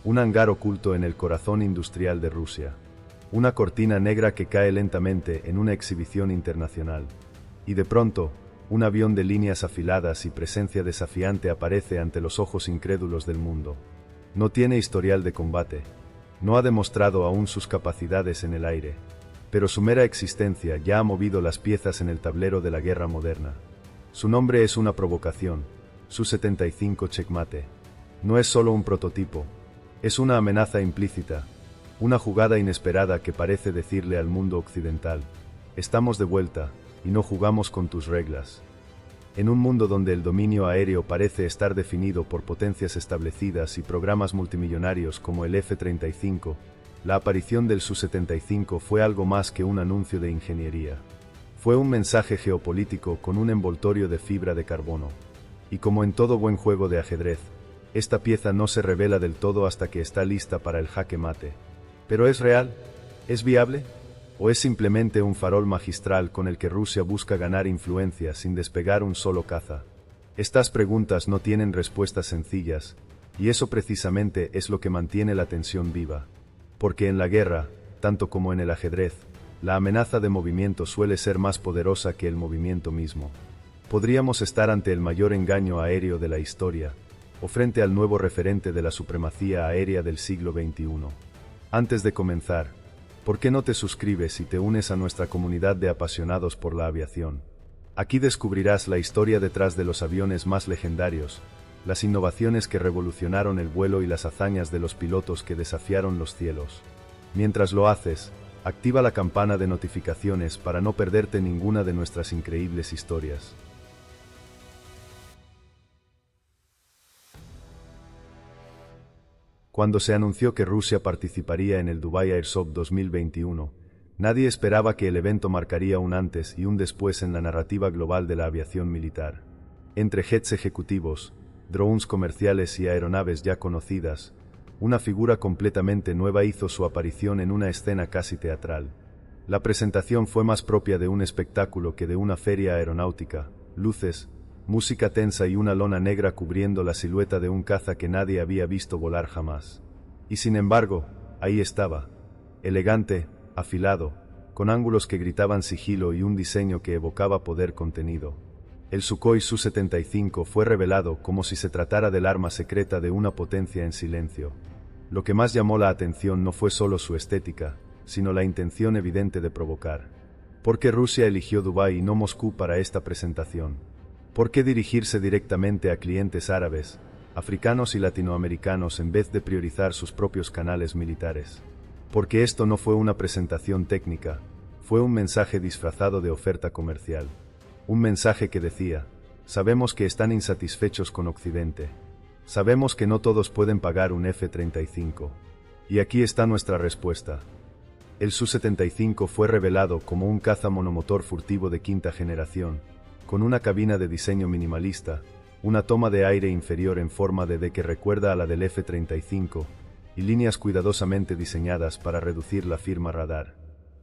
un hangar oculto en el corazón industrial de Rusia. Una cortina negra que cae lentamente en una exhibición internacional. Y de pronto, un avión de líneas afiladas y presencia desafiante aparece ante los ojos incrédulos del mundo. No tiene historial de combate. No ha demostrado aún sus capacidades en el aire. Pero su mera existencia ya ha movido las piezas en el tablero de la guerra moderna. Su nombre es una provocación, Su-75 Checkmate. No es solo un prototipo, es una amenaza implícita, una jugada inesperada que parece decirle al mundo occidental: estamos de vuelta, y no jugamos con tus reglas. En un mundo donde el dominio aéreo parece estar definido por potencias establecidas y programas multimillonarios como el F-35, la aparición del Su-75 fue algo más que un anuncio de ingeniería. Fue un mensaje geopolítico con un envoltorio de fibra de carbono. Y como en todo buen juego de ajedrez, esta pieza no se revela del todo hasta que está lista para el jaque mate. ¿Pero es real? ¿Es viable? ¿O es simplemente un farol magistral con el que Rusia busca ganar influencia sin despegar un solo caza? Estas preguntas no tienen respuestas sencillas, y eso precisamente es lo que mantiene la tensión viva. Porque en la guerra, tanto como en el ajedrez, la amenaza de movimiento suele ser más poderosa que el movimiento mismo. Podríamos estar ante el mayor engaño aéreo de la historia, o frente al nuevo referente de la supremacía aérea del siglo XXI. Antes de comenzar, ¿por qué no te suscribes y te unes a nuestra comunidad de apasionados por la aviación? Aquí descubrirás la historia detrás de los aviones más legendarios, las innovaciones que revolucionaron el vuelo y las hazañas de los pilotos que desafiaron los cielos. Mientras lo haces, activa la campana de notificaciones para no perderte ninguna de nuestras increíbles historias. Cuando se anunció que Rusia participaría en el Dubai Airshow 2021, nadie esperaba que el evento marcaría un antes y un después en la narrativa global de la aviación militar. Entre jets ejecutivos, drones comerciales y aeronaves ya conocidas, una figura completamente nueva hizo su aparición en una escena casi teatral. La presentación fue más propia de un espectáculo que de una feria aeronáutica: luces, música tensa y una lona negra cubriendo la silueta de un caza que nadie había visto volar jamás. Y sin embargo, ahí estaba, elegante, afilado, con ángulos que gritaban sigilo y un diseño que evocaba poder contenido. El Sukhoi Su-75 fue revelado como si se tratara del arma secreta de una potencia en silencio. Lo que más llamó la atención no fue solo su estética, sino la intención evidente de provocar. ¿Por qué Rusia eligió Dubái y no Moscú para esta presentación? ¿Por qué dirigirse directamente a clientes árabes, africanos y latinoamericanos en vez de priorizar sus propios canales militares? Porque esto no fue una presentación técnica, fue un mensaje disfrazado de oferta comercial. Un mensaje que decía: sabemos que están insatisfechos con Occidente. Sabemos que no todos pueden pagar un F-35. Y aquí está nuestra respuesta. El Su-75 fue revelado como un caza monomotor furtivo de quinta generación, con una cabina de diseño minimalista, una toma de aire inferior en forma de D que recuerda a la del F-35, y líneas cuidadosamente diseñadas para reducir la firma radar.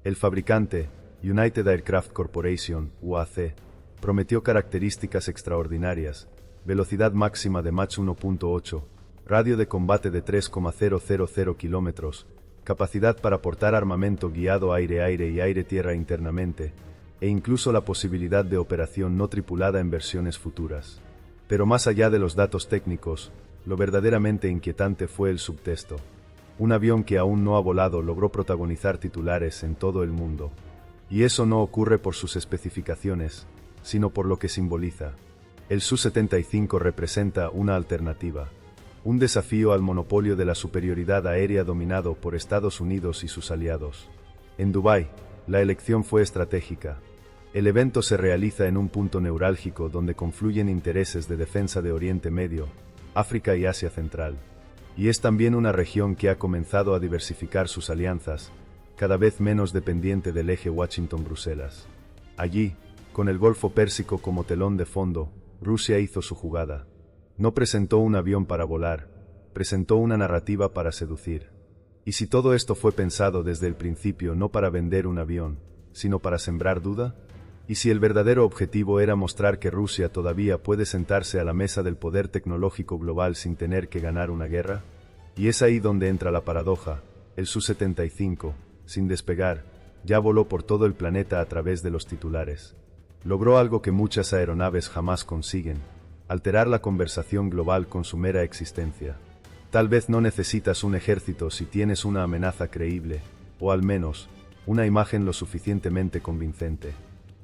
El fabricante, United Aircraft Corporation, UAC, prometió características extraordinarias: velocidad máxima de Mach 1.8, radio de combate de 3,000 kilómetros, capacidad para portar armamento guiado aire-aire y aire-tierra internamente, e incluso la posibilidad de operación no tripulada en versiones futuras. Pero más allá de los datos técnicos, lo verdaderamente inquietante fue el subtexto. Un avión que aún no ha volado logró protagonizar titulares en todo el mundo. Y eso no ocurre por sus especificaciones, sino por lo que simboliza. El Su-75 representa una alternativa, un desafío al monopolio de la superioridad aérea dominado por Estados Unidos y sus aliados. En Dubái, la elección fue estratégica. El evento se realiza en un punto neurálgico donde confluyen intereses de defensa de Oriente Medio, África y Asia Central. Y es también una región que ha comenzado a diversificar sus alianzas, cada vez menos dependiente del eje Washington-Bruselas. Allí, con el Golfo Pérsico como telón de fondo, Rusia hizo su jugada. No presentó un avión para volar, presentó una narrativa para seducir. ¿Y si todo esto fue pensado desde el principio no para vender un avión, sino para sembrar duda? ¿Y si el verdadero objetivo era mostrar que Rusia todavía puede sentarse a la mesa del poder tecnológico global sin tener que ganar una guerra? Y es ahí donde entra la paradoja. El Su-75, sin despegar, ya voló por todo el planeta a través de los titulares. Logró algo que muchas aeronaves jamás consiguen: alterar la conversación global con su mera existencia. Tal vez no necesitas un ejército si tienes una amenaza creíble, o al menos, una imagen lo suficientemente convincente.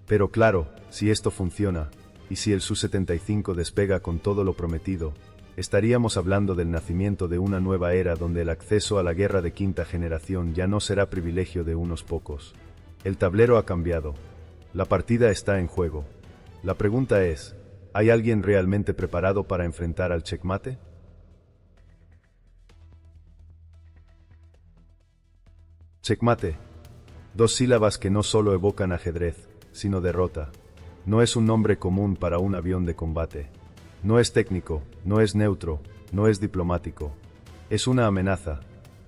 Pero claro, si esto funciona, y si el Su-75 despega con todo lo prometido, estaríamos hablando del nacimiento de una nueva era donde el acceso a la guerra de quinta generación ya no será privilegio de unos pocos. El tablero ha cambiado. La partida está en juego. La pregunta es, ¿hay alguien realmente preparado para enfrentar al checkmate? Checkmate. Dos sílabas que no solo evocan ajedrez, sino derrota. No es un nombre común para un avión de combate. No es técnico, no es neutro, no es diplomático. Es una amenaza,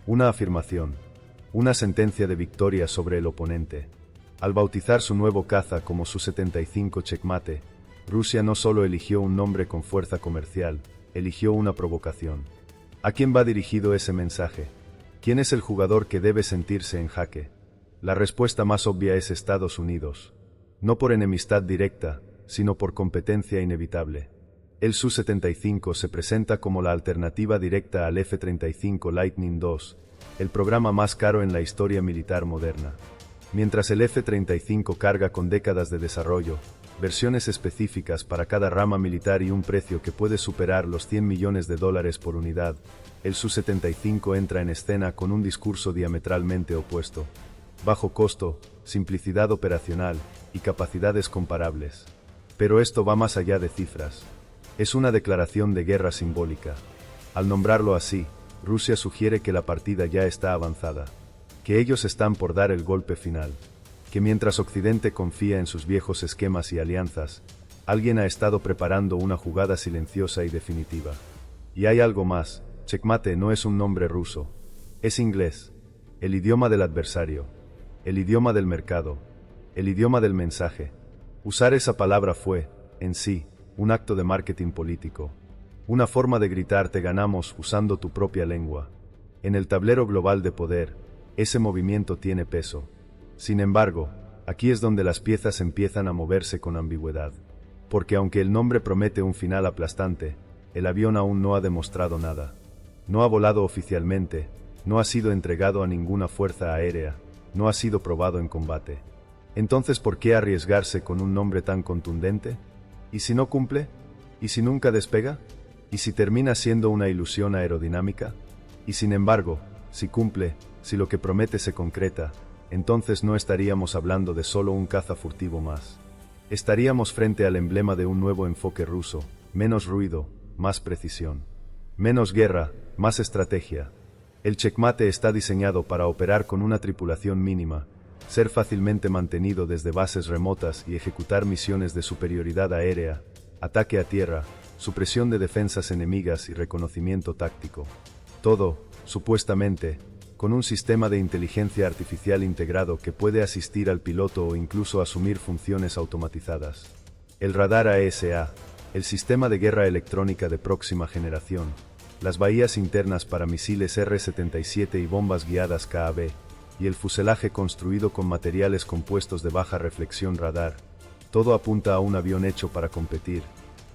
una afirmación, una sentencia de victoria sobre el oponente. Al bautizar su nuevo caza como Su-75 Checkmate, Rusia no solo eligió un nombre con fuerza comercial, eligió una provocación. ¿A quién va dirigido ese mensaje? ¿Quién es el jugador que debe sentirse en jaque? La respuesta más obvia es Estados Unidos. No por enemistad directa, sino por competencia inevitable. El Su-75 se presenta como la alternativa directa al F-35 Lightning II, el programa más caro en la historia militar moderna. Mientras el F-35 carga con décadas de desarrollo, versiones específicas para cada rama militar y un precio que puede superar los $100 millones por unidad, el Su-75 entra en escena con un discurso diametralmente opuesto: bajo costo, simplicidad operacional y capacidades comparables. Pero esto va más allá de cifras. Es una declaración de guerra simbólica. Al nombrarlo así, Rusia sugiere que la partida ya está avanzada, que ellos están por dar el golpe final, que mientras Occidente confía en sus viejos esquemas y alianzas, alguien ha estado preparando una jugada silenciosa y definitiva. Y hay algo más: Checkmate no es un nombre ruso, es inglés, el idioma del adversario, el idioma del mercado, el idioma del mensaje. Usar esa palabra fue, en sí, un acto de marketing político, una forma de gritar "te ganamos" usando tu propia lengua. En el tablero global de poder, ese movimiento tiene peso. Sin embargo, aquí es donde las piezas empiezan a moverse con ambigüedad. Porque aunque el nombre promete un final aplastante, el avión aún no ha demostrado nada. No ha volado oficialmente, no ha sido entregado a ninguna fuerza aérea, no ha sido probado en combate. Entonces, ¿por qué arriesgarse con un nombre tan contundente? ¿Y si no cumple? ¿Y si nunca despega? ¿Y si termina siendo una ilusión aerodinámica? Y sin embargo, si cumple, si lo que promete se concreta, entonces no estaríamos hablando de solo un caza furtivo más. Estaríamos frente al emblema de un nuevo enfoque ruso: menos ruido, más precisión. Menos guerra, más estrategia. El Checkmate está diseñado para operar con una tripulación mínima, ser fácilmente mantenido desde bases remotas y ejecutar misiones de superioridad aérea, ataque a tierra, supresión de defensas enemigas y reconocimiento táctico. Todo, supuestamente, con un sistema de inteligencia artificial integrado que puede asistir al piloto o incluso asumir funciones automatizadas. El radar AESA, el sistema de guerra electrónica de próxima generación, las bahías internas para misiles R-77 y bombas guiadas KAB, y el fuselaje construido con materiales compuestos de baja reflexión radar, todo apunta a un avión hecho para competir,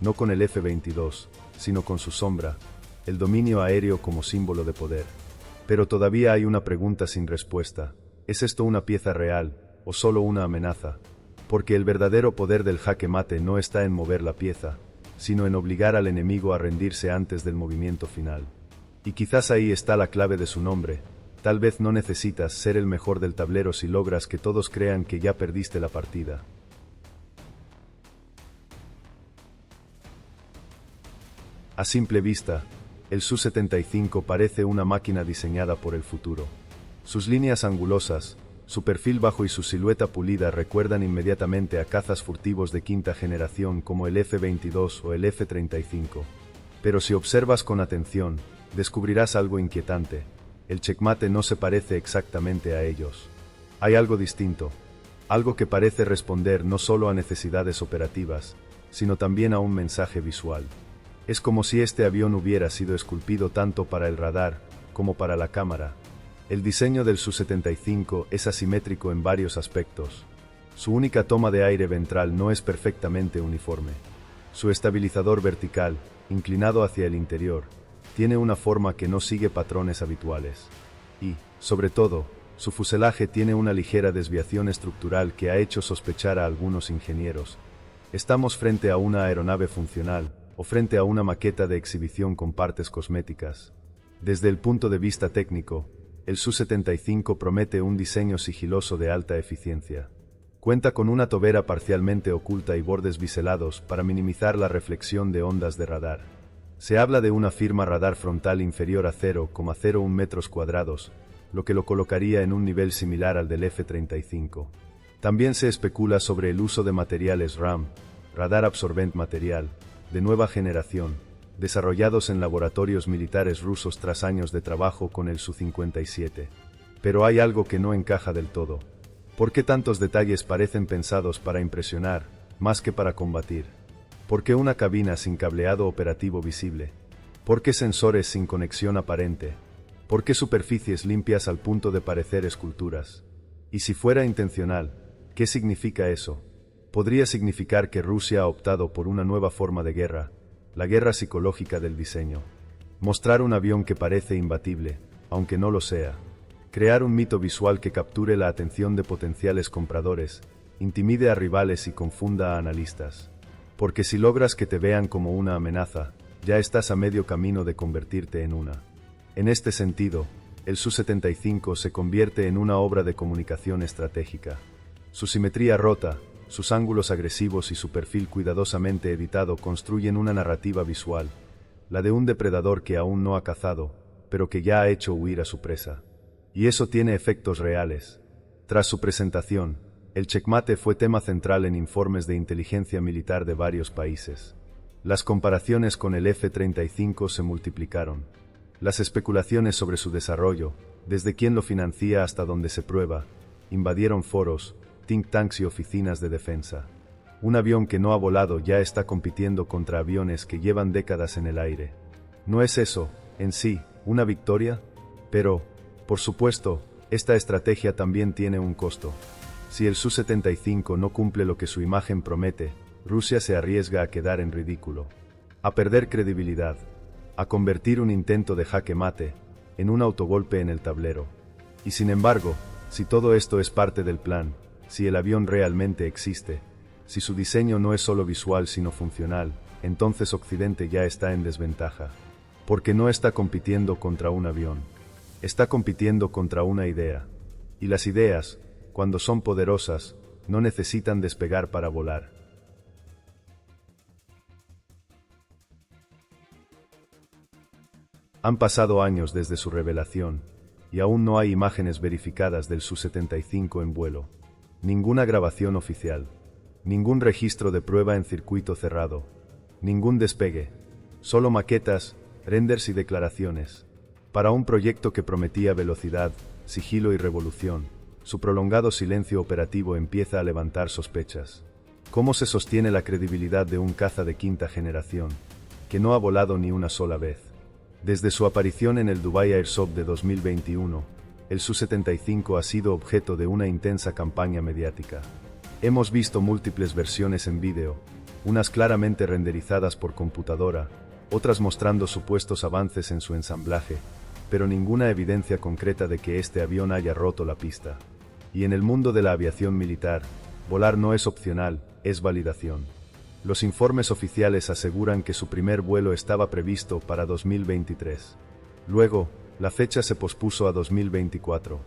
no con el F-22, sino con su sombra, el dominio aéreo como símbolo de poder. Pero todavía hay una pregunta sin respuesta: ¿es esto una pieza real, o solo una amenaza? Porque el verdadero poder del jaque mate no está en mover la pieza, sino en obligar al enemigo a rendirse antes del movimiento final. Y quizás ahí está la clave de su nombre. Tal vez no necesitas ser el mejor del tablero si logras que todos crean que ya perdiste la partida. A simple vista, el Su-75 parece una máquina diseñada por el futuro. Sus líneas angulosas, su perfil bajo y su silueta pulida recuerdan inmediatamente a cazas furtivos de quinta generación como el F-22 o el F-35. Pero si observas con atención, descubrirás algo inquietante: el Checkmate no se parece exactamente a ellos. Hay algo distinto, algo que parece responder no solo a necesidades operativas, sino también a un mensaje visual. Es como si este avión hubiera sido esculpido tanto para el radar, como para la cámara. El diseño del Su-75 es asimétrico en varios aspectos. Su única toma de aire ventral no es perfectamente uniforme. Su estabilizador vertical, inclinado hacia el interior, tiene una forma que no sigue patrones habituales. Y, sobre todo, su fuselaje tiene una ligera desviación estructural que ha hecho sospechar a algunos ingenieros. ¿Estamos frente a una aeronave funcional o frente a una maqueta de exhibición con partes cosméticas? Desde el punto de vista técnico, el Su-75 promete un diseño sigiloso de alta eficiencia. Cuenta con una tobera parcialmente oculta y bordes biselados para minimizar la reflexión de ondas de radar. Se habla de una firma radar frontal inferior a 0,01 metros cuadrados, lo que lo colocaría en un nivel similar al del F-35. También se especula sobre el uso de materiales RAM, radar absorbent material, de nueva generación, desarrollados en laboratorios militares rusos tras años de trabajo con el Su-57. Pero hay algo que no encaja del todo. ¿Por qué tantos detalles parecen pensados para impresionar, más que para combatir? ¿Por qué una cabina sin cableado operativo visible? ¿Por qué sensores sin conexión aparente? ¿Por qué superficies limpias al punto de parecer esculturas? Y si fuera intencional, ¿qué significa eso? Podría significar que Rusia ha optado por una nueva forma de guerra, la guerra psicológica del diseño. Mostrar un avión que parece imbatible, aunque no lo sea. Crear un mito visual que capture la atención de potenciales compradores, intimide a rivales y confunda a analistas. Porque si logras que te vean como una amenaza, ya estás a medio camino de convertirte en una. En este sentido, el Su-75 se convierte en una obra de comunicación estratégica. Su simetría rota, sus ángulos agresivos y su perfil cuidadosamente editado construyen una narrativa visual, la de un depredador que aún no ha cazado, pero que ya ha hecho huir a su presa. Y eso tiene efectos reales. Tras su presentación, el checkmate fue tema central en informes de inteligencia militar de varios países. Las comparaciones con el F-35 se multiplicaron. Las especulaciones sobre su desarrollo, desde quién lo financia hasta dónde se prueba, invadieron foros, think tanks y oficinas de defensa. Un avión que no ha volado ya está compitiendo contra aviones que llevan décadas en el aire. ¿No es eso, en sí, una victoria? Pero, por supuesto, esta estrategia también tiene un costo. Si el Su-75 no cumple lo que su imagen promete, Rusia se arriesga a quedar en ridículo, a perder credibilidad, a convertir un intento de jaque mate en un autogolpe en el tablero. Y sin embargo, si todo esto es parte del plan, si el avión realmente existe, si su diseño no es solo visual sino funcional, entonces Occidente ya está en desventaja. Porque no está compitiendo contra un avión. Está compitiendo contra una idea. Y las ideas, cuando son poderosas, no necesitan despegar para volar. Han pasado años desde su revelación, y aún no hay imágenes verificadas del Su-75 en vuelo. Ninguna grabación oficial. Ningún registro de prueba en circuito cerrado. Ningún despegue. Solo maquetas, renders y declaraciones. Para un proyecto que prometía velocidad, sigilo y revolución, su prolongado silencio operativo empieza a levantar sospechas. ¿Cómo se sostiene la credibilidad de un caza de quinta generación, que no ha volado ni una sola vez? Desde su aparición en el Dubai Airshow de 2021, el Su-75 ha sido objeto de una intensa campaña mediática. Hemos visto múltiples versiones en vídeo, unas claramente renderizadas por computadora, otras mostrando supuestos avances en su ensamblaje, pero ninguna evidencia concreta de que este avión haya roto la pista. Y en el mundo de la aviación militar, volar no es opcional, es validación. Los informes oficiales aseguran que su primer vuelo estaba previsto para 2023. Luego, la fecha se pospuso a 2024.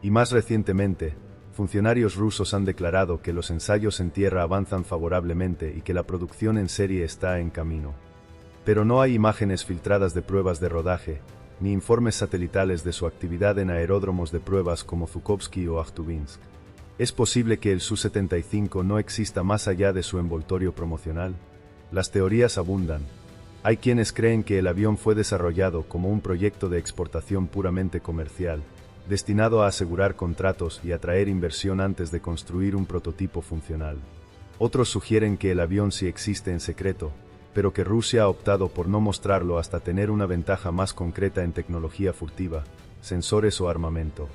Y más recientemente, funcionarios rusos han declarado que los ensayos en tierra avanzan favorablemente y que la producción en serie está en camino. Pero no hay imágenes filtradas de pruebas de rodaje, ni informes satelitales de su actividad en aeródromos de pruebas como Zhukovsky o Akhtuvinsk. ¿Es posible que el Su-75 no exista más allá de su envoltorio promocional? Las teorías abundan. Hay quienes creen que el avión fue desarrollado como un proyecto de exportación puramente comercial, destinado a asegurar contratos y atraer inversión antes de construir un prototipo funcional. Otros sugieren que el avión sí existe en secreto, pero que Rusia ha optado por no mostrarlo hasta tener una ventaja más concreta en tecnología furtiva, sensores o armamento.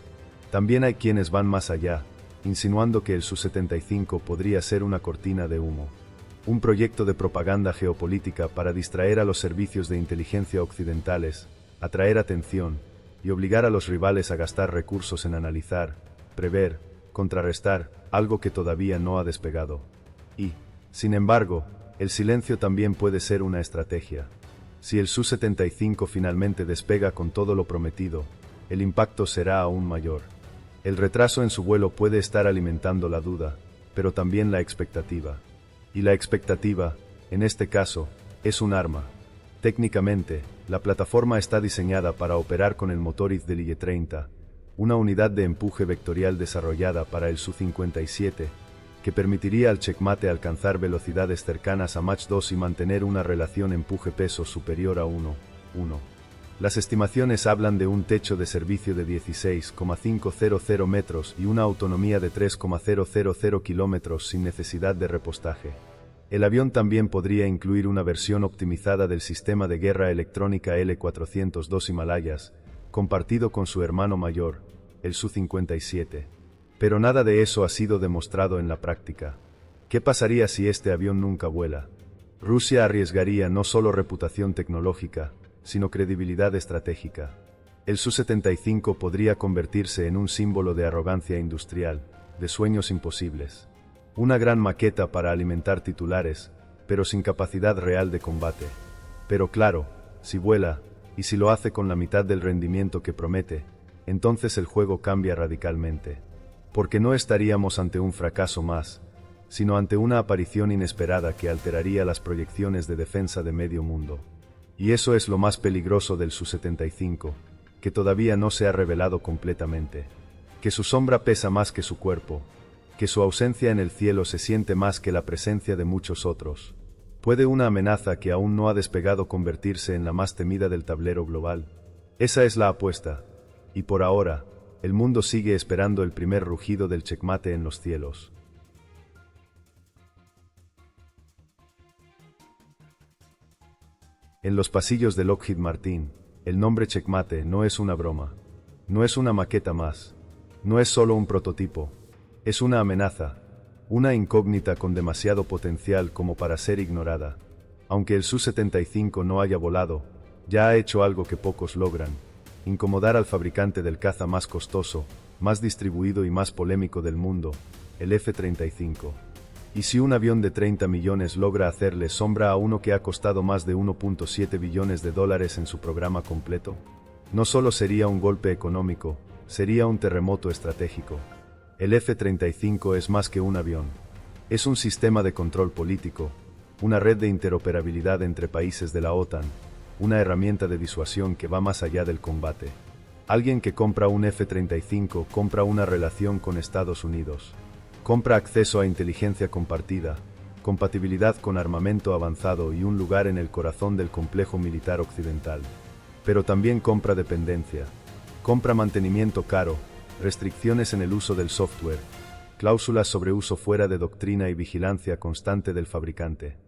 También hay quienes van más allá, insinuando que el Su-75 podría ser una cortina de humo. Un proyecto de propaganda geopolítica para distraer a los servicios de inteligencia occidentales, atraer atención y obligar a los rivales a gastar recursos en analizar, prever, contrarrestar algo que todavía no ha despegado. Y, sin embargo, el silencio también puede ser una estrategia. Si el Su-75 finalmente despega con todo lo prometido, el impacto será aún mayor. El retraso en su vuelo puede estar alimentando la duda, pero también la expectativa. Y la expectativa, en este caso, es un arma. Técnicamente, la plataforma está diseñada para operar con el motor IL del IE-30, una unidad de empuje vectorial desarrollada para el Su-57, que permitiría al checkmate alcanzar velocidades cercanas a Mach 2 y mantener una relación empuje-peso superior a 1:1. Las estimaciones hablan de un techo de servicio de 16,500 metros y una autonomía de 3,000 kilómetros sin necesidad de repostaje. El avión también podría incluir una versión optimizada del sistema de guerra electrónica L-402 Himalayas, compartido con su hermano mayor, el Su-57. Pero nada de eso ha sido demostrado en la práctica. ¿Qué pasaría si este avión nunca vuela? Rusia arriesgaría no solo reputación tecnológica, sino credibilidad estratégica. El Su-75 podría convertirse en un símbolo de arrogancia industrial, de sueños imposibles. Una gran maqueta para alimentar titulares, pero sin capacidad real de combate. Pero claro, si vuela, y si lo hace con la mitad del rendimiento que promete, entonces el juego cambia radicalmente. Porque no estaríamos ante un fracaso más, sino ante una aparición inesperada que alteraría las proyecciones de defensa de medio mundo. Y eso es lo más peligroso del Su-75, que todavía no se ha revelado completamente. Que su sombra pesa más que su cuerpo, que su ausencia en el cielo se siente más que la presencia de muchos otros. ¿Puede una amenaza que aún no ha despegado convertirse en la más temida del tablero global? Esa es la apuesta. Y por ahora, el mundo sigue esperando el primer rugido del checkmate en los cielos. En los pasillos de Lockheed Martin, el nombre checkmate no es una broma. No es una maqueta más. No es solo un prototipo. Es una amenaza. Una incógnita con demasiado potencial como para ser ignorada. Aunque el Su-75 no haya volado, ya ha hecho algo que pocos logran: incomodar al fabricante del caza más costoso, más distribuido y más polémico del mundo, el F-35. ¿Y si un avión de 30 millones logra hacerle sombra a uno que ha costado más de 1.7 billones de dólares en su programa completo? No solo sería un golpe económico, sería un terremoto estratégico. El F-35 es más que un avión. Es un sistema de control político, una red de interoperabilidad entre países de la OTAN, una herramienta de disuasión que va más allá del combate. Alguien que compra un F-35 compra una relación con Estados Unidos. Compra acceso a inteligencia compartida, compatibilidad con armamento avanzado y un lugar en el corazón del complejo militar occidental. Pero también compra dependencia. Compra mantenimiento caro, restricciones en el uso del software, cláusulas sobre uso fuera de doctrina y vigilancia constante del fabricante.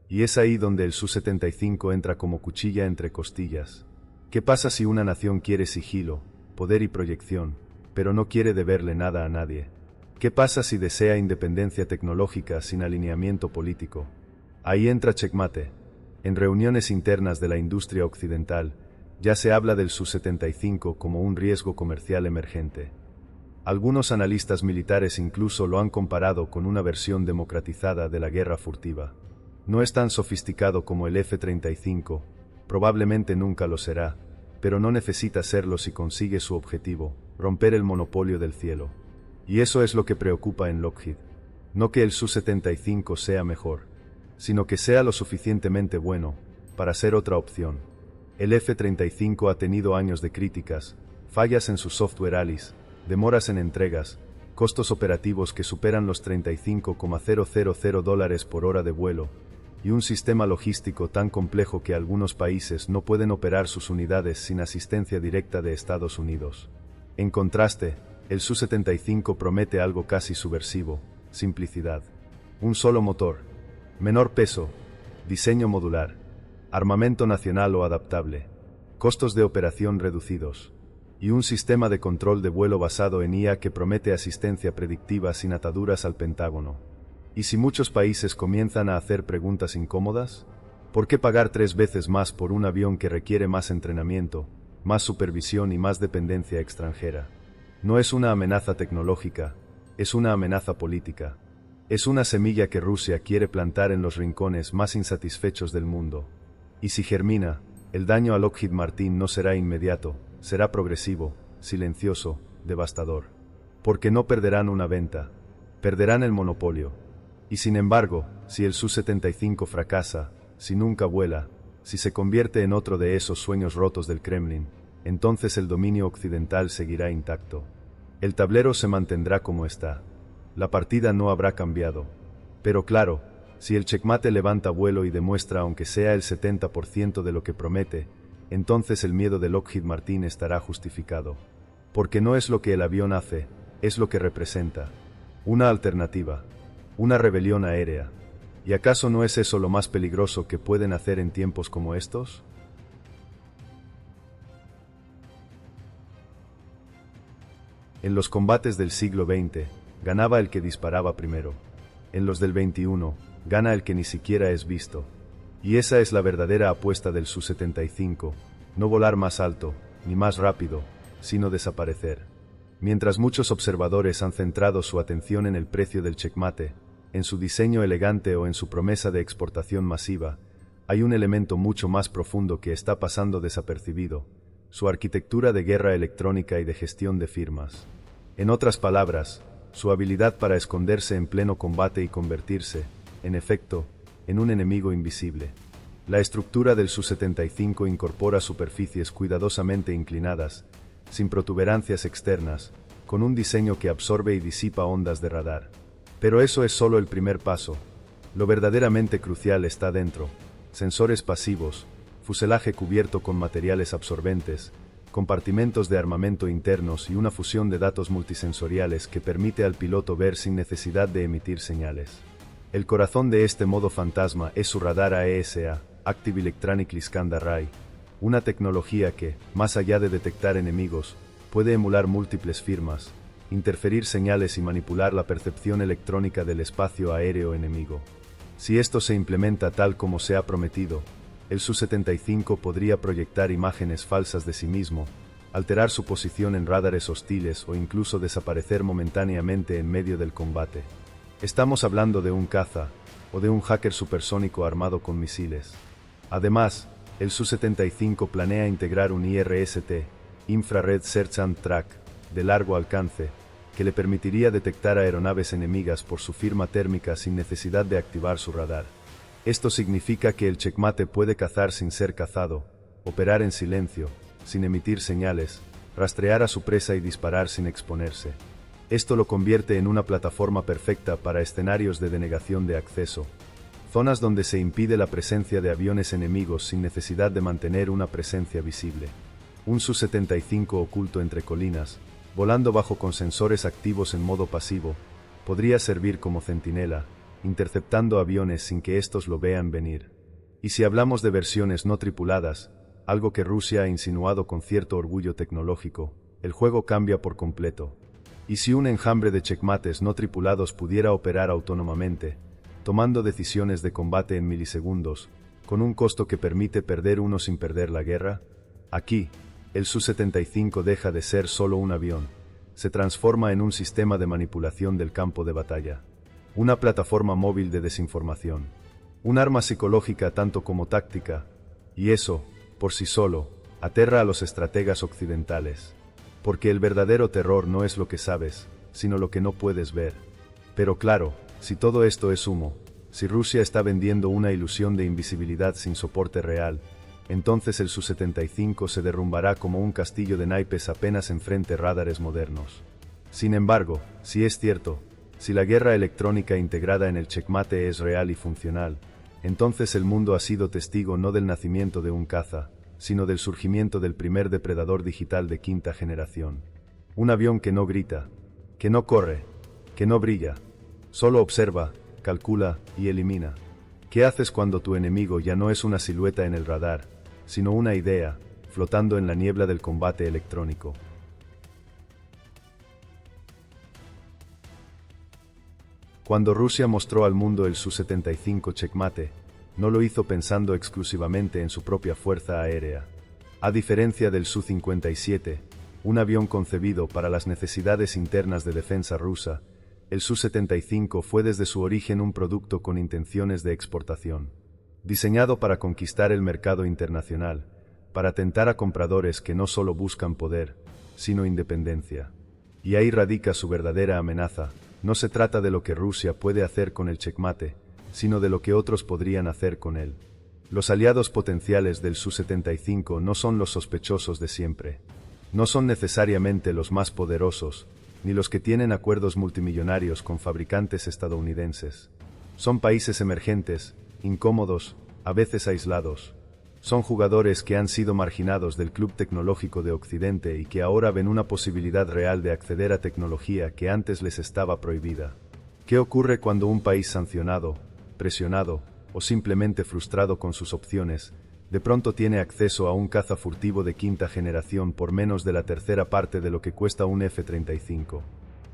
Y es ahí donde el Su-75 entra como cuchilla entre costillas. ¿Qué pasa si una nación quiere sigilo, poder y proyección, pero no quiere deberle nada a nadie? ¿Qué pasa si desea independencia tecnológica sin alineamiento político? Ahí entra checkmate. En reuniones internas de la industria occidental, ya se habla del Su-75 como un riesgo comercial emergente. Algunos analistas militares incluso lo han comparado con una versión democratizada de la guerra furtiva. No es tan sofisticado como el F-35, probablemente nunca lo será, pero no necesita serlo si consigue su objetivo: romper el monopolio del cielo. Y eso es lo que preocupa en Lockheed. No que el Su-75 sea mejor, sino que sea lo suficientemente bueno para ser otra opción. El F-35 ha tenido años de críticas, fallas en su software Alice, demoras en entregas, costos operativos que superan los $35,000 por hora de vuelo, y un sistema logístico tan complejo que algunos países no pueden operar sus unidades sin asistencia directa de Estados Unidos. En contraste, el Su-75 promete algo casi subversivo: simplicidad. Un solo motor, menor peso, diseño modular, armamento nacional o adaptable, costos de operación reducidos, y un sistema de control de vuelo basado en IA que promete asistencia predictiva sin ataduras al Pentágono. ¿Y si muchos países comienzan a hacer preguntas incómodas? ¿Por qué pagar 3 veces más por un avión que requiere más entrenamiento, más supervisión y más dependencia extranjera? No es una amenaza tecnológica, es una amenaza política. Es una semilla que Rusia quiere plantar en los rincones más insatisfechos del mundo. Y si germina, el daño a Lockheed Martin no será inmediato, será progresivo, silencioso, devastador. Porque no perderán una venta, perderán el monopolio. Y sin embargo, si el Su-75 fracasa, si nunca vuela, si se convierte en otro de esos sueños rotos del Kremlin, entonces el dominio occidental seguirá intacto. El tablero se mantendrá como está. La partida no habrá cambiado. Pero claro, si el checkmate levanta vuelo y demuestra aunque sea el 70% de lo que promete, entonces el miedo de Lockheed Martin estará justificado. Porque no es lo que el avión hace, es lo que representa. Una alternativa. Una rebelión aérea. ¿Y acaso no es eso lo más peligroso que pueden hacer en tiempos como estos? En los combates del siglo XX, ganaba el que disparaba primero. En los del XXI, gana el que ni siquiera es visto. Y esa es la verdadera apuesta del Su-75, no volar más alto, ni más rápido, sino desaparecer. Mientras muchos observadores han centrado su atención en el precio del checkmate, en su diseño elegante o en su promesa de exportación masiva, hay un elemento mucho más profundo que está pasando desapercibido: su arquitectura de guerra electrónica y de gestión de firmas. En otras palabras, su habilidad para esconderse en pleno combate y convertirse, en efecto, en un enemigo invisible. La estructura del Su-75 incorpora superficies cuidadosamente inclinadas, sin protuberancias externas, con un diseño que absorbe y disipa ondas de radar. Pero eso es solo el primer paso. Lo verdaderamente crucial está dentro: sensores pasivos, fuselaje cubierto con materiales absorbentes, compartimentos de armamento internos y una fusión de datos multisensoriales que permite al piloto ver sin necesidad de emitir señales. El corazón de este modo fantasma es su radar AESA, Active Electronic Iskander Array, una tecnología que, más allá de detectar enemigos, puede emular múltiples firmas, interferir señales y manipular la percepción electrónica del espacio aéreo enemigo. Si esto se implementa tal como se ha prometido, el Su-75 podría proyectar imágenes falsas de sí mismo, alterar su posición en radares hostiles o incluso desaparecer momentáneamente en medio del combate. Estamos hablando de un caza, o de un hacker supersónico armado con misiles. Además, el Su-75 planea integrar un IRST, Infrared Search and Track, de largo alcance, que le permitiría detectar aeronaves enemigas por su firma térmica sin necesidad de activar su radar. Esto significa que el checkmate puede cazar sin ser cazado, operar en silencio, sin emitir señales, rastrear a su presa y disparar sin exponerse. Esto lo convierte en una plataforma perfecta para escenarios de denegación de acceso, zonas donde se impide la presencia de aviones enemigos sin necesidad de mantener una presencia visible. Un Su-75 oculto entre colinas, volando bajo con sensores activos en modo pasivo, podría servir como centinela, interceptando aviones sin que estos lo vean venir. Y si hablamos de versiones no tripuladas, algo que Rusia ha insinuado con cierto orgullo tecnológico, el juego cambia por completo. Y si un enjambre de checkmates no tripulados pudiera operar autónomamente, tomando decisiones de combate en milisegundos, con un costo que permite perder uno sin perder la guerra, aquí, el Su-75 deja de ser solo un avión, se transforma en un sistema de manipulación del campo de batalla. Una plataforma móvil de desinformación. Un arma psicológica tanto como táctica. Y eso, por sí solo, aterra a los estrategas occidentales. Porque el verdadero terror no es lo que sabes, sino lo que no puedes ver. Pero claro, si todo esto es humo, si Rusia está vendiendo una ilusión de invisibilidad sin soporte real, entonces el Su-75 se derrumbará como un castillo de naipes apenas enfrente radares modernos. Sin embargo, si es cierto, si la guerra electrónica integrada en el checkmate es real y funcional, entonces el mundo ha sido testigo no del nacimiento de un caza, sino del surgimiento del primer depredador digital de quinta generación. Un avión que no grita, que no corre, que no brilla, solo observa, calcula y elimina. ¿Qué haces cuando tu enemigo ya no es una silueta en el radar, sino una idea, flotando en la niebla del combate electrónico? Cuando Rusia mostró al mundo el Su-75 Checkmate, no lo hizo pensando exclusivamente en su propia fuerza aérea. A diferencia del Su-57, un avión concebido para las necesidades internas de defensa rusa, el Su-75 fue desde su origen un producto con intenciones de exportación. Diseñado para conquistar el mercado internacional, para tentar a compradores que no solo buscan poder, sino independencia. Y ahí radica su verdadera amenaza. No se trata de lo que Rusia puede hacer con el Checkmate, sino de lo que otros podrían hacer con él. Los aliados potenciales del Su-75 no son los sospechosos de siempre. No son necesariamente los más poderosos, ni los que tienen acuerdos multimillonarios con fabricantes estadounidenses. Son países emergentes, incómodos, a veces aislados. Son jugadores que han sido marginados del club tecnológico de Occidente y que ahora ven una posibilidad real de acceder a tecnología que antes les estaba prohibida. ¿Qué ocurre cuando un país sancionado, presionado o simplemente frustrado con sus opciones, de pronto tiene acceso a un caza furtivo de quinta generación por menos de la tercera parte de lo que cuesta un F-35?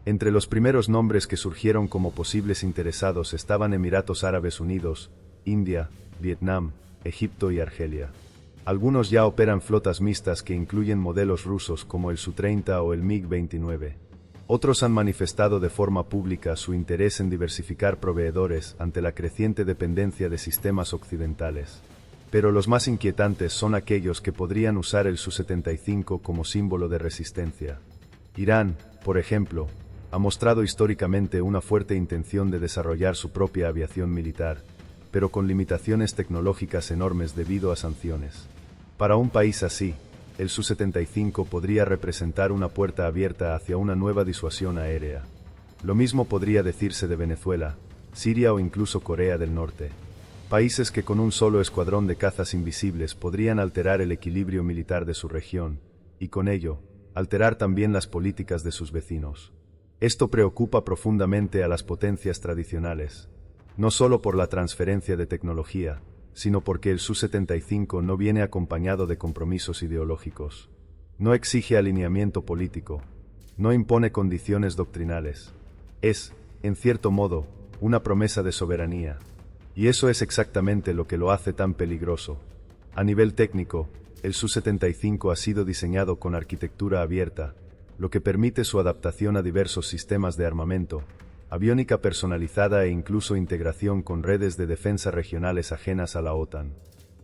Entre los primeros nombres que surgieron como posibles interesados estaban Emiratos Árabes Unidos, India, Vietnam, Egipto y Argelia. Algunos ya operan flotas mixtas que incluyen modelos rusos como el Su-30 o el MiG-29. Otros han manifestado de forma pública su interés en diversificar proveedores ante la creciente dependencia de sistemas occidentales. Pero los más inquietantes son aquellos que podrían usar el Su-75 como símbolo de resistencia. Irán, por ejemplo, ha mostrado históricamente una fuerte intención de desarrollar su propia aviación militar, pero con limitaciones tecnológicas enormes debido a sanciones. Para un país así, el Su-75 podría representar una puerta abierta hacia una nueva disuasión aérea. Lo mismo podría decirse de Venezuela, Siria o incluso Corea del Norte. Países que con un solo escuadrón de cazas invisibles podrían alterar el equilibrio militar de su región, y con ello, alterar también las políticas de sus vecinos. Esto preocupa profundamente a las potencias tradicionales. No solo por la transferencia de tecnología, sino porque el Su-75 no viene acompañado de compromisos ideológicos. No exige alineamiento político, no impone condiciones doctrinales. Es, en cierto modo, una promesa de soberanía. Y eso es exactamente lo que lo hace tan peligroso. A nivel técnico, el Su-75 ha sido diseñado con arquitectura abierta, lo que permite su adaptación a diversos sistemas de armamento, aviónica personalizada e incluso integración con redes de defensa regionales ajenas a la OTAN.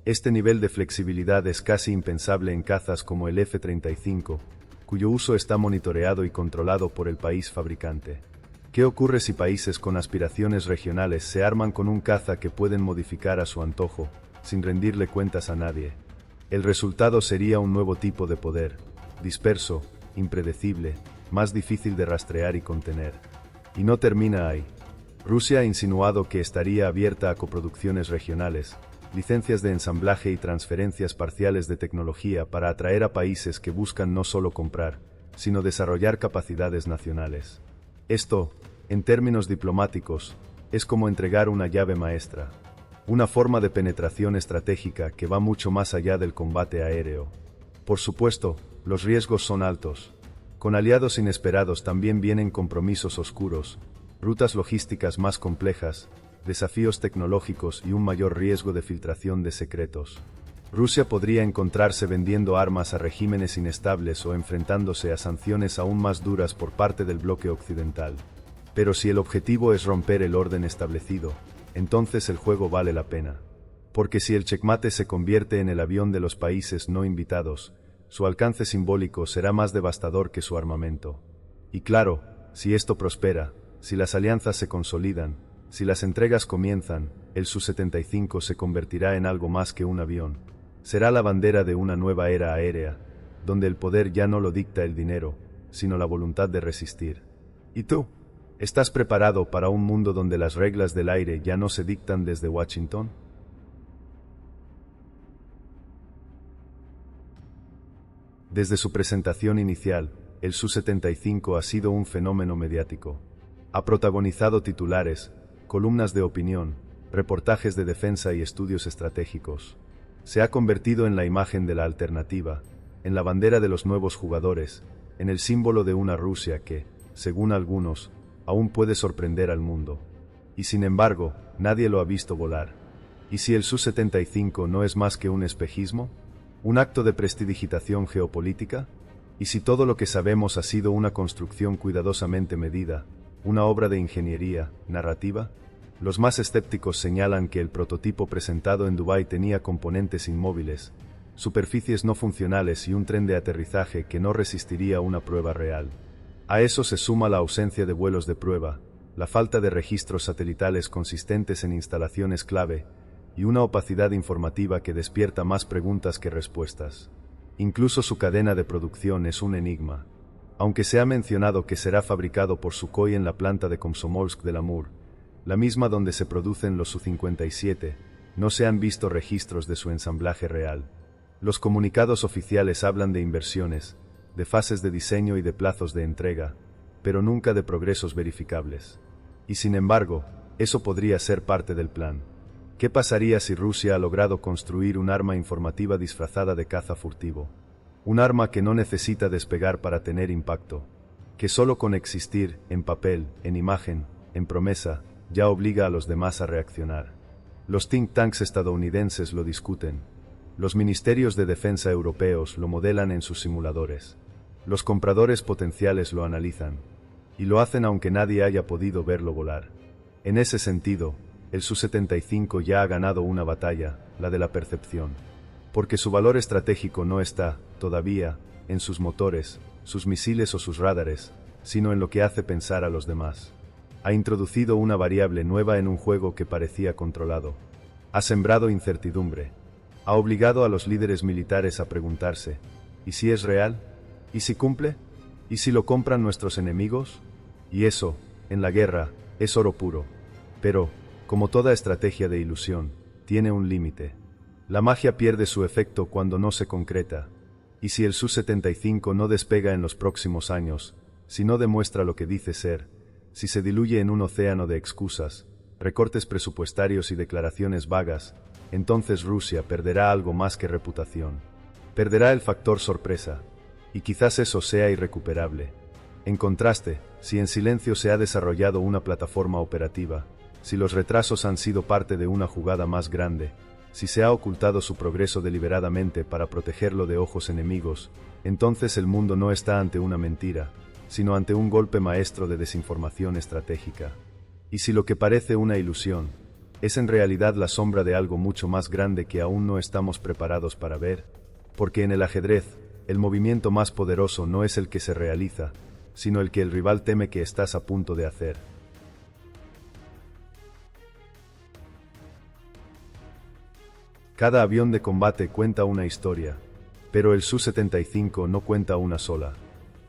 Este nivel de flexibilidad es casi impensable en cazas como el F-35, cuyo uso está monitoreado y controlado por el país fabricante. ¿Qué ocurre si países con aspiraciones regionales se arman con un caza que pueden modificar a su antojo, sin rendirle cuentas a nadie? El resultado sería un nuevo tipo de poder, disperso, impredecible, más difícil de rastrear y contener. Y no termina ahí. Rusia ha insinuado que estaría abierta a coproducciones regionales, licencias de ensamblaje y transferencias parciales de tecnología para atraer a países que buscan no solo comprar, sino desarrollar capacidades nacionales. Esto, en términos diplomáticos, es como entregar una llave maestra, una forma de penetración estratégica que va mucho más allá del combate aéreo. Por supuesto, los riesgos son altos. Con aliados inesperados también vienen compromisos oscuros, rutas logísticas más complejas, desafíos tecnológicos y un mayor riesgo de filtración de secretos. Rusia podría encontrarse vendiendo armas a regímenes inestables o enfrentándose a sanciones aún más duras por parte del bloque occidental. Pero si el objetivo es romper el orden establecido, entonces el juego vale la pena. Porque si el Checkmate se convierte en el avión de los países no invitados, su alcance simbólico será más devastador que su armamento. Y claro, si esto prospera, si las alianzas se consolidan, si las entregas comienzan, el Su-75 se convertirá en algo más que un avión. Será la bandera de una nueva era aérea, donde el poder ya no lo dicta el dinero, sino la voluntad de resistir. ¿Y tú? ¿Estás preparado para un mundo donde las reglas del aire ya no se dictan desde Washington? Desde su presentación inicial, el Su-75 ha sido un fenómeno mediático. Ha protagonizado titulares, columnas de opinión, reportajes de defensa y estudios estratégicos. Se ha convertido en la imagen de la alternativa, en la bandera de los nuevos jugadores, en el símbolo de una Rusia que, según algunos, aún puede sorprender al mundo. Y sin embargo, nadie lo ha visto volar. ¿Y si el Su-75 no es más que un espejismo? ¿Un acto de prestidigitación geopolítica? ¿Y si todo lo que sabemos ha sido una construcción cuidadosamente medida, una obra de ingeniería, narrativa? Los más escépticos señalan que el prototipo presentado en Dubái tenía componentes inmóviles, superficies no funcionales y un tren de aterrizaje que no resistiría una prueba real. A eso se suma la ausencia de vuelos de prueba, la falta de registros satelitales consistentes en instalaciones clave y una opacidad informativa que despierta más preguntas que respuestas. Incluso su cadena de producción es un enigma. Aunque se ha mencionado que será fabricado por Sukhoi en la planta de Komsomolsk del Amur, la misma donde se producen los Su-57, no se han visto registros de su ensamblaje real. Los comunicados oficiales hablan de inversiones, de fases de diseño y de plazos de entrega, pero nunca de progresos verificables. Y sin embargo, eso podría ser parte del plan. ¿Qué pasaría si Rusia ha logrado construir un arma informativa disfrazada de caza furtivo? Un arma que no necesita despegar para tener impacto, que solo con existir, en papel, en imagen, en promesa, ya obliga a los demás a reaccionar. Los think tanks estadounidenses lo discuten. Los ministerios de defensa europeos lo modelan en sus simuladores. Los compradores potenciales lo analizan. Y lo hacen aunque nadie haya podido verlo volar. En ese sentido, el Su-75 ya ha ganado una batalla, la de la percepción. Porque su valor estratégico no está, todavía, en sus motores, sus misiles o sus radares, sino en lo que hace pensar a los demás. Ha introducido una variable nueva en un juego que parecía controlado. Ha sembrado incertidumbre. Ha obligado a los líderes militares a preguntarse, ¿y si es real? ¿Y si cumple? ¿Y si lo compran nuestros enemigos? Y eso, en la guerra, es oro puro. Pero, como toda estrategia de ilusión, tiene un límite. La magia pierde su efecto cuando no se concreta. Y si el Su-75 no despega en los próximos años, si no demuestra lo que dice ser, si se diluye en un océano de excusas, recortes presupuestarios y declaraciones vagas, entonces Rusia perderá algo más que reputación. Perderá el factor sorpresa, y quizás eso sea irrecuperable. En contraste, si en silencio se ha desarrollado una plataforma operativa, si los retrasos han sido parte de una jugada más grande, si se ha ocultado su progreso deliberadamente para protegerlo de ojos enemigos, entonces el mundo no está ante una mentira, sino ante un golpe maestro de desinformación estratégica. Y si lo que parece una ilusión, es en realidad la sombra de algo mucho más grande que aún no estamos preparados para ver, porque en el ajedrez, el movimiento más poderoso no es el que se realiza, sino el que el rival teme que estás a punto de hacer. Cada avión de combate cuenta una historia, pero el Su-75 no cuenta una sola.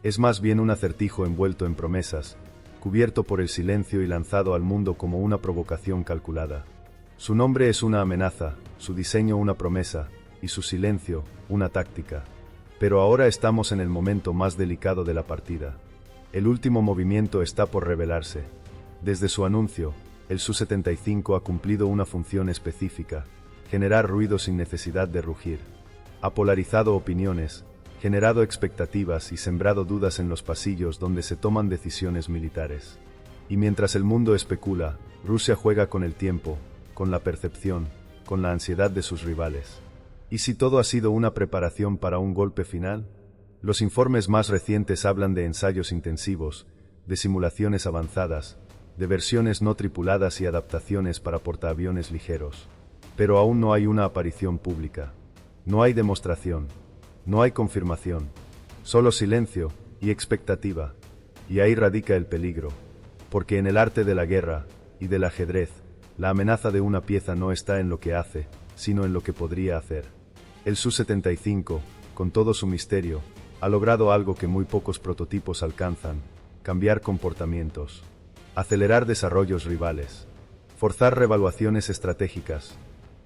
Es más bien un acertijo envuelto en promesas, cubierto por el silencio y lanzado al mundo como una provocación calculada. Su nombre es una amenaza, su diseño una promesa, y su silencio, una táctica. Pero ahora estamos en el momento más delicado de la partida. El último movimiento está por revelarse. Desde su anuncio, el Su-75 ha cumplido una función específica: generar ruido sin necesidad de rugir. Ha polarizado opiniones, generado expectativas y sembrado dudas en los pasillos donde se toman decisiones militares. Y mientras el mundo especula, Rusia juega con el tiempo, con la percepción, con la ansiedad de sus rivales. ¿Y si todo ha sido una preparación para un golpe final? Los informes más recientes hablan de ensayos intensivos, de simulaciones avanzadas, de versiones no tripuladas y adaptaciones para portaaviones ligeros. Pero aún no hay una aparición pública. No hay demostración. No hay confirmación. Solo silencio y expectativa. Y ahí radica el peligro. Porque en el arte de la guerra y del ajedrez, la amenaza de una pieza no está en lo que hace, sino en lo que podría hacer. El Su-75, con todo su misterio, ha logrado algo que muy pocos prototipos alcanzan: cambiar comportamientos, acelerar desarrollos rivales, forzar revaluaciones estratégicas,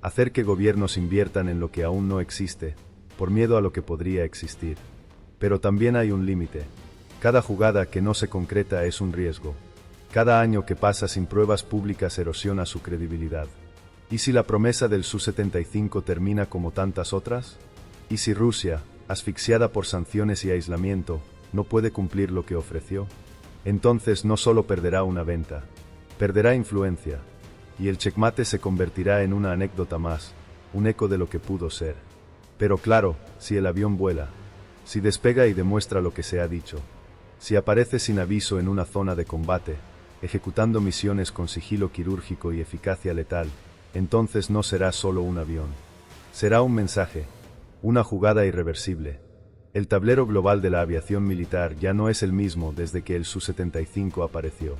hacer que gobiernos inviertan en lo que aún no existe, por miedo a lo que podría existir. Pero también hay un límite. Cada jugada que no se concreta es un riesgo. Cada año que pasa sin pruebas públicas erosiona su credibilidad. ¿Y si la promesa del Su-75 termina como tantas otras? ¿Y si Rusia, asfixiada por sanciones y aislamiento, no puede cumplir lo que ofreció? Entonces no solo perderá una venta, perderá influencia, y el checkmate se convertirá en una anécdota más, un eco de lo que pudo ser. Pero claro, si el avión vuela, si despega y demuestra lo que se ha dicho, si aparece sin aviso en una zona de combate, ejecutando misiones con sigilo quirúrgico y eficacia letal, entonces no será solo un avión. Será un mensaje, una jugada irreversible. El tablero global de la aviación militar ya no es el mismo desde que el Su-75 apareció.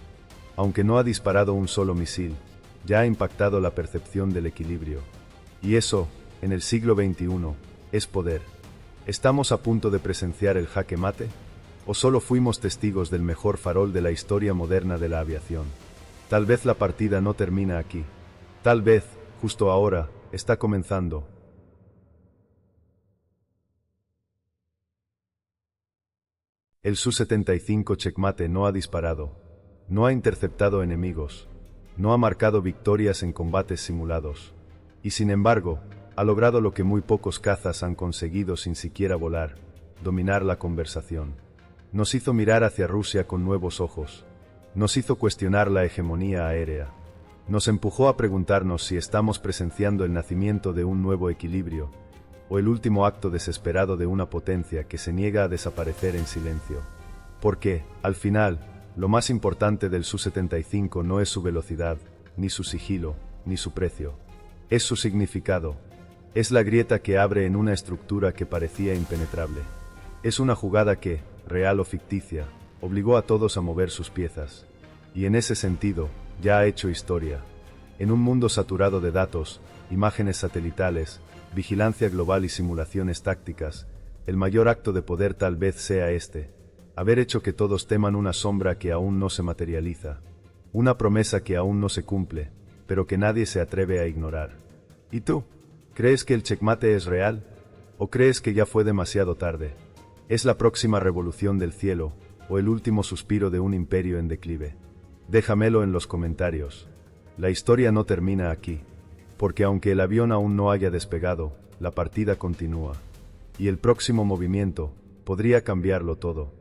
Aunque no ha disparado un solo misil, ya ha impactado la percepción del equilibrio. Y eso, en el siglo XXI, es poder. ¿Estamos a punto de presenciar el jaque mate? ¿O solo fuimos testigos del mejor farol de la historia moderna de la aviación? Tal vez la partida no termina aquí. Tal vez, justo ahora, está comenzando. El Su-75 checkmate no ha disparado, no ha interceptado enemigos, no ha marcado victorias en combates simulados. Y sin embargo, ha logrado lo que muy pocos cazas han conseguido sin siquiera volar: dominar la conversación. Nos hizo mirar hacia Rusia con nuevos ojos. Nos hizo cuestionar la hegemonía aérea. Nos empujó a preguntarnos si estamos presenciando el nacimiento de un nuevo equilibrio, o el último acto desesperado de una potencia que se niega a desaparecer en silencio. Porque, al final, lo más importante del Su-75 no es su velocidad, ni su sigilo, ni su precio. Es su significado. Es la grieta que abre en una estructura que parecía impenetrable. Es una jugada que, real o ficticia, obligó a todos a mover sus piezas. Y en ese sentido, ya ha hecho historia. En un mundo saturado de datos, imágenes satelitales, vigilancia global y simulaciones tácticas, el mayor acto de poder tal vez sea este: haber hecho que todos teman una sombra que aún no se materializa, una promesa que aún no se cumple, pero que nadie se atreve a ignorar. ¿Y tú? ¿Crees que el checkmate es real? ¿O crees que ya fue demasiado tarde? ¿Es la próxima revolución del cielo, o el último suspiro de un imperio en declive? Déjamelo en los comentarios. La historia no termina aquí, porque aunque el avión aún no haya despegado, la partida continúa. Y el próximo movimiento podría cambiarlo todo.